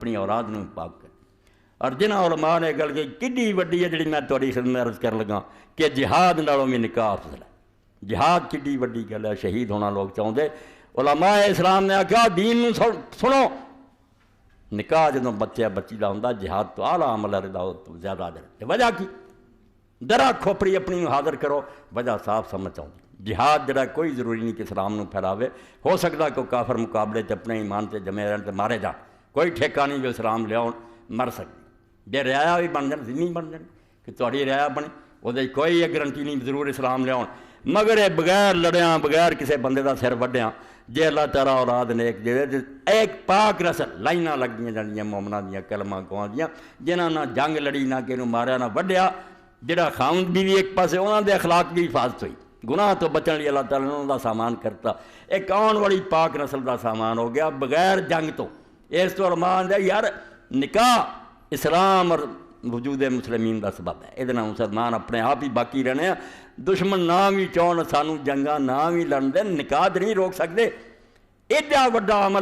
اپنی اولاد نوں پاک کر۔ اور جنہاں علماء نے گل کی کڈی وڈی ہے جڑی میں تہاڈی خدمت عرض کر لگا کہ جہاد نالوں بھی نکاح افضل ہے۔ جہاد کڈی وڈی گل ہے، شہید ہونا لوگ چاہتے۔ علماء اسلام نے آکھا دین نوں سنو، نکاح جدوں بچہ بچی دا ہوندا جہاد تو اعلیٰ عمل ہے، تو زیادہ اجر ہے۔ وجہ کی؟ درا کھوپڑی اپنی حاضر کرو، وجہ صاف سمجھ آؤں۔ جہاد جڑا کوئی ضروری نہیں کہ اسلام نوں پھیلاوے، ہو سکتا کہ کافر مقابلے تے اپنے ایمان تے جمے رہن تے مارے جان، کوئی ٹھیکہ نہیں جو اسلام لیاؤ مر سکتے۔ جے رعایا بھی بن جان، ذمہ بن جان کہ تہاڈی رعایا بنے، وہ کوئی گارنٹی نہیں ضرور اسلام لیاؤ، مگر یہ بغیر لڑیاں بغیر کسی بندے دا سر وڈیاں جے اللہ تعالیٰ اولاد نیک دے دے، ایک پاک نسل لائناں لگدیاں جانیاں مومناں دیاں کلمہ گواں دیاں، جنہاں نہ جنگ لڑی نہ کینوں ماریا نہ وڈیا، جڑا خاوند بیوی ایک پاسے انہاں دے اخلاق دی حفاظت ہوئی، گناہ تو بچن لیے اللہ تعالیٰ نے انہاں دا سامان کرتا، ایک آن والی پاک نسل دا سامان ہو گیا بغیر جنگ تو۔ اس تو علماء دے یار نکاح اسلام اور وجود مسلمین دا سبب ہے، یہ مسلمان اپنے آپ ہی باقی رہنے ہیں، دشمن نہ بھی چاہن سانوں جنگاں نہ بھی لڑن دین، نکاح نہیں روک سکتے۔ ایڈا وڈا عمل